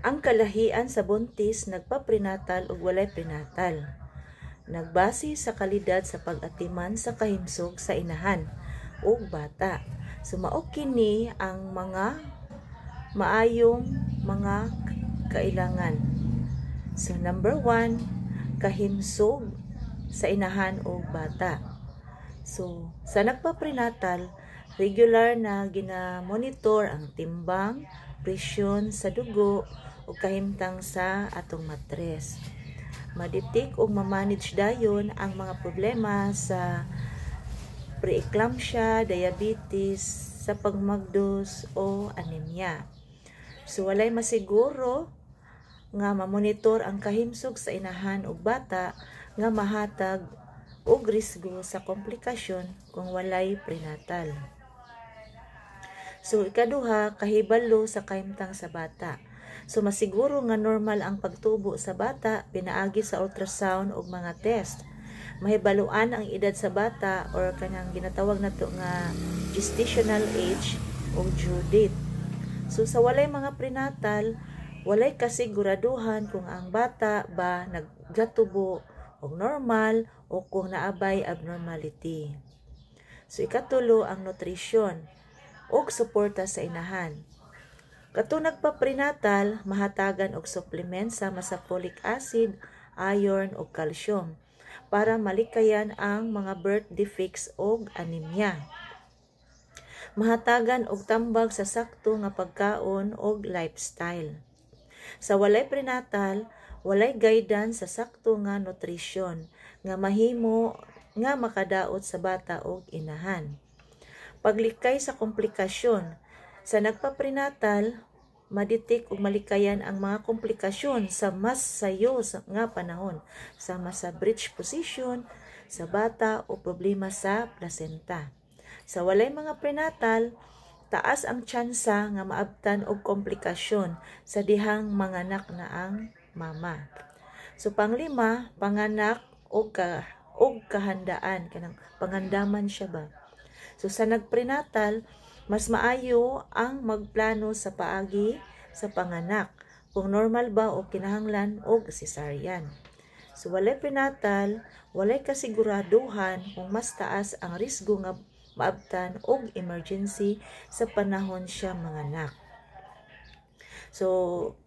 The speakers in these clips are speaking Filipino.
Ang kalahian sa buntis nagpa-prenatal ug walay prenatal. Nagbase sa kalidad sa pag-atiman sa kahimsog sa inahan ug bata. Mao kini ang mga maayong mga kailangan. So number 1, kahimsog sa inahan ug bata. So sa nagpa-prenatal, regular na gina-monitor ang timbang, presyon sa dugo ug kahimtang sa atong matres. Maditik ug ma-manage dayon ang mga problema sa preeclampsia, diabetes, sa pagmagdos o anemia. So walay masiguro nga mamonitor ang kahimsog sa inahan ug bata nga mahatag og risgo sa komplikasyon kung walay prenatal. So ikaduha, kahibalo sa kahimtang sa bata. So masiguro nga normal ang pagtubo sa bata pinaagi sa ultrasound ug mga test. Mahibaluan ang edad sa bata or kanang ginatawag nato nga gestational age o due date. So sa walay mga prenatal, walay kasiguraduhan kung ang bata ba nagatubo og normal o kung naabay abnormality. So ikatulo, ang nutrisyon ug suporta sa inahan. Kato nagpa-prenatal, mahatagan og supplement sama sa folic acid, iron ug calcium para malikayan ang mga birth defects ug anemia. Mahatagan og tambag sa sakto nga pagkaon ug lifestyle. Sa walay prenatal, walay guidance sa sakto nga nutrisyon nga mahimo nga makadaot sa bata ug inahan. Paglikay sa komplikasyon, sa nagpa-prenatal, maditik ug malikayan ang mga komplikasyon sa mas sayo nga panahon, sama sa breech position sa bata o problema sa placenta. Sa walay mga prenatal, taas ang tsansa nga maabtan og komplikasyon sa dihang manganak na ang mama. So panglima, panganak og kahandaan, kanang pangandaman siya ba. So sa nagprenatal, mas maayo ang magplano sa paagi sa panganak kung normal ba o kinahanglan og cesarean. So walay prenatal, walay kasiguraduhan kung mas taas ang risgo nga maabtan og emergency sa panahon siya manganak. So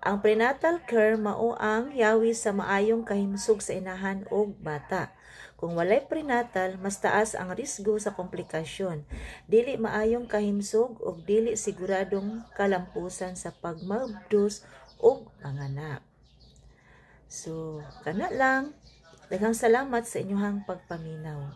ang prenatal care mao ang yawi sa maayong kahimsog sa inahan ug bata. Kung walay prenatal, mas taas ang risgo sa komplikasyon, dili maayong kahimsog ug dili siguradong kalampusan sa pagmagdos ug panganak. So kana lang, daghang salamat sa inyong pagpaminaw.